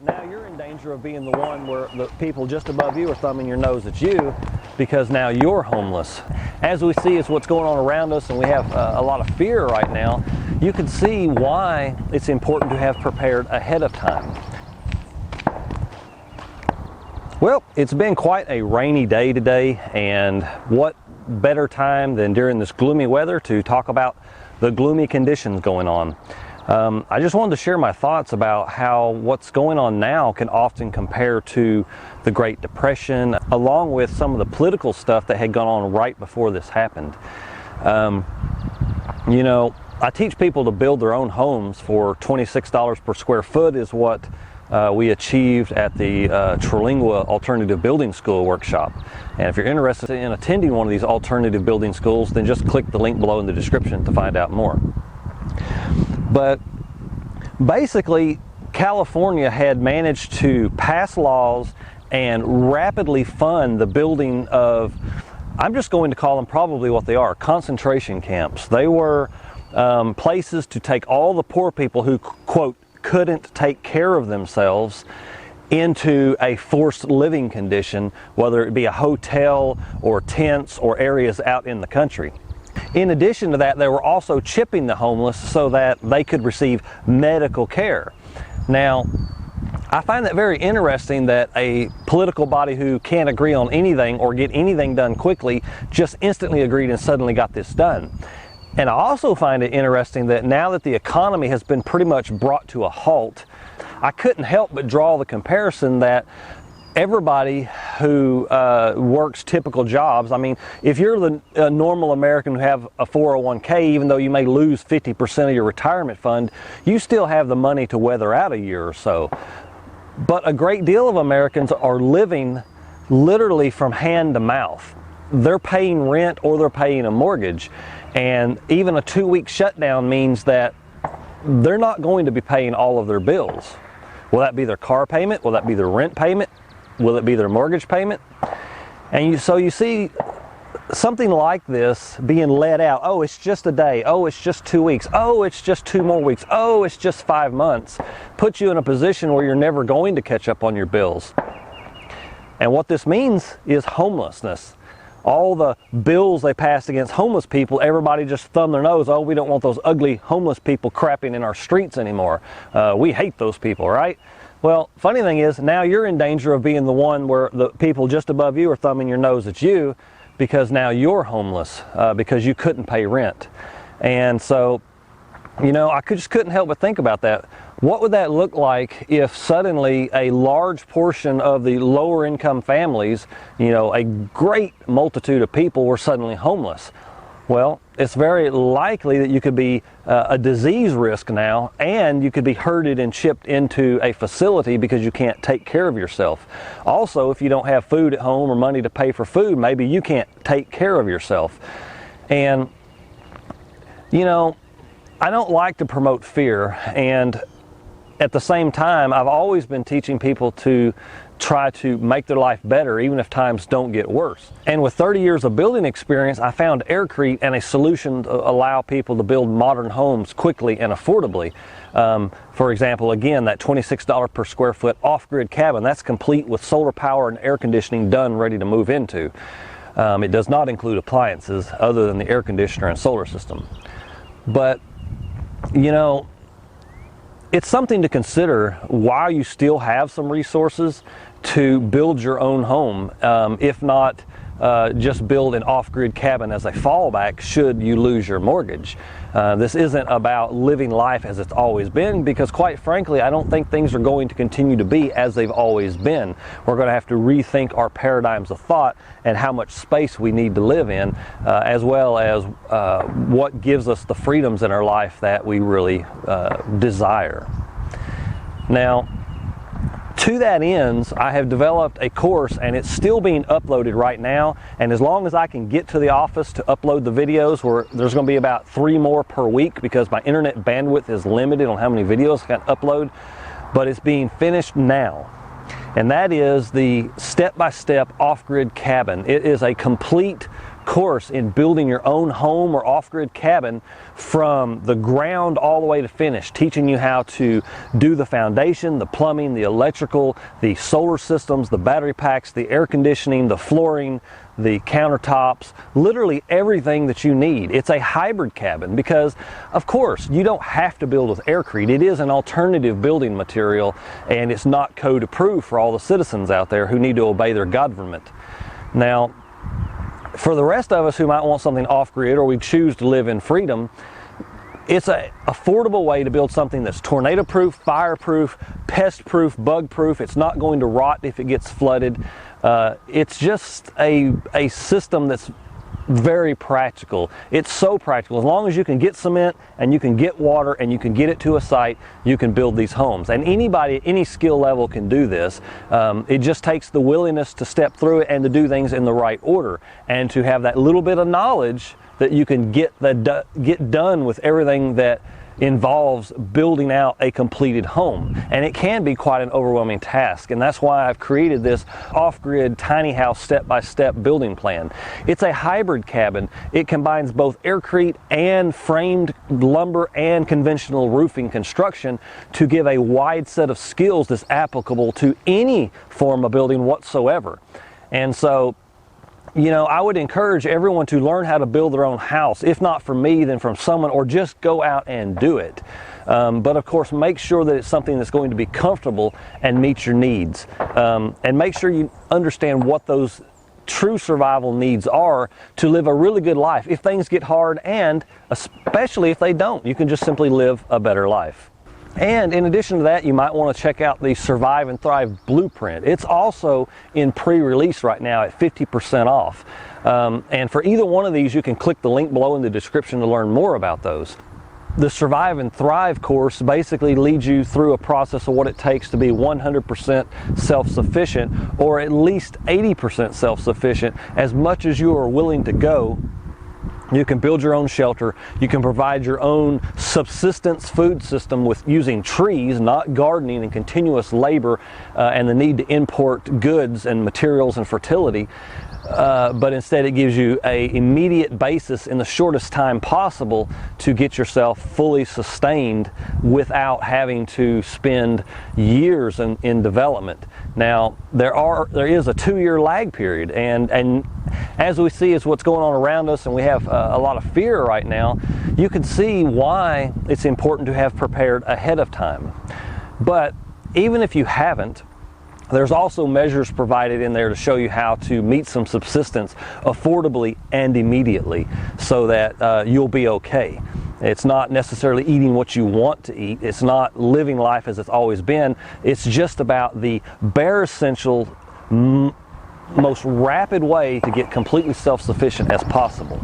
now you're in danger of being the one where the people just above you are thumbing your nose at you because now you're homeless. As we see is what's going on around us, and we have a lot of fear right now, you can see why it's important to have prepared ahead of time. Well, it's been quite a rainy day today, and what better time than during this gloomy weather to talk about the gloomy conditions going on. I just wanted to share my thoughts about how what's going on now can often compare to the Great Depression, along with some of the political stuff that had gone on right before this happened. You know, I teach people to build their own homes for $26 per square foot is what we achieved at the Trilingua Alternative Building School workshop. And if you're interested in attending one of these alternative building schools, then just click the link below in the description to find out more. But basically, California had managed to pass laws and rapidly fund the building of, I'm just going to call them probably what they are, concentration camps. They were places to take all the poor people who, quote, couldn't take care of themselves into a forced living condition, whether it be a hotel or tents or areas out in the country. In addition to that, they were also chipping the homeless so that they could receive medical care. Now, I find that very interesting that a political body who can't agree on anything or get anything done quickly just instantly agreed and suddenly got this done. And I also find it interesting that now that the economy has been pretty much brought to a halt, I couldn't help but draw the comparison that everybody who works typical jobs, I mean, if you're the normal American who have a 401k, even though you may lose 50% of your retirement fund, you still have the money to weather out a year or so. But a great deal of Americans are living literally from hand to mouth. They're paying rent or they're paying a mortgage. And even a 2-week shutdown means that they're not going to be paying all of their bills. Will that be their car payment? Will that be their rent payment? Will it be their mortgage payment? And so you see something like this being let out. Oh, it's just a day. Oh, it's just 2 weeks. Oh, it's just 2 more weeks. Oh, it's just 5 months. Puts you in a position where you're never going to catch up on your bills. And what this means is homelessness. All the bills they passed against homeless people, everybody just thumbed their nose. Oh, we don't want those ugly homeless people crapping in our streets anymore. We hate those people, right? Well, funny thing is, now you're in danger of being the one where the people just above you are thumbing your nose at you because now you're homeless because you couldn't pay rent. And so, you know, I just couldn't help but think about that. What would that look like if suddenly a large portion of the lower income families, you know, a great multitude of people were suddenly homeless? Well, it's very likely that you could be a disease risk now, and you could be herded and shipped into a facility because you can't take care of yourself. Also, if you don't have food at home or money to pay for food, maybe you can't take care of yourself. And, you know, I don't like to promote fear, and at the same time, I've always been teaching people to try to make their life better even if times don't get worse. And with 30 years of building experience, I found AirCrete and a solution to allow people to build modern homes quickly and affordably. For example, again, that $26 per square foot off-grid cabin, that's complete with solar power and air conditioning done, ready to move into. It does not include appliances other than the air conditioner and solar system. But, you know, it's something to consider while you still have some resources to build your own home, if not just build an off-grid cabin as a fallback should you lose your mortgage. This isn't about living life as it's always been, because quite frankly, I don't think things are going to continue to be as they've always been. We're going to have to rethink our paradigms of thought and how much space we need to live in, as well as what gives us the freedoms in our life that we really desire. Now, to that ends, I have developed a course, and it's still being uploaded right now, and as long as I can get to the office to upload the videos, where there's going to be about 3 more per week because my internet bandwidth is limited on how many videos I can upload, but it's being finished now. And that is the step-by-step off-grid cabin. It is a complete course in building your own home or off-grid cabin from the ground all the way to finish, teaching you how to do the foundation, the plumbing, the electrical, the solar systems, the battery packs, the air conditioning, the flooring, the countertops, literally everything that you need. It's a hybrid cabin because, of course, you don't have to build with AirCrete. It is an alternative building material, and it's not code approved for all the citizens out there who need to obey their government. Now, for the rest of us who might want something off-grid or we choose to live in freedom, it's an affordable way to build something that's tornado-proof, fire-proof, pest-proof, bug-proof. It's not going to rot if it gets flooded. It's just a system that's very practical. It's so practical. As long as you can get cement and you can get water and you can get it to a site, you can build these homes. And anybody at any skill level can do this. It just takes the willingness to step through it and to do things in the right order and to have that little bit of knowledge that you can get done with everything that involves building out a completed home. And it can be quite an overwhelming task, and that's why I've created this off-grid tiny house step-by-step building plan. It's a hybrid cabin. It combines both AirCrete and framed lumber and conventional roofing construction to give a wide set of skills that's applicable to any form of building whatsoever. And so, you know, I would encourage everyone to learn how to build their own house. If not from me, then from someone, or just go out and do it. But of course, make sure that it's something that's going to be comfortable and meet your needs. And make sure you understand what those true survival needs are to live a really good life. If things get hard, and especially if they don't, you can just simply live a better life. And in addition to that, you might want to check out the Survive and Thrive Blueprint. It's also in pre-release right now at 50% off. And for either one of these, you can click the link below in the description to learn more about those. The Survive and Thrive course basically leads you through a process of what it takes to be 100% self-sufficient, or at least 80% self-sufficient, as much as you are willing to go. You can build your own shelter. You can provide your own subsistence food system with using trees, not gardening and continuous labor and the need to import goods and materials and fertility. But instead it gives you an immediate basis in the shortest time possible to get yourself fully sustained without having to spend years in development. Now, there is a 2-year lag period, and as we see is what's going on around us, and we have a lot of fear right now, you can see why it's important to have prepared ahead of time. But even if you haven't, there's also measures provided in there to show you how to meet some subsistence affordably and immediately so that you'll be okay. It's not necessarily eating what you want to eat. It's not living life as it's always been. It's just about the bare essential, most rapid way to get completely self-sufficient as possible.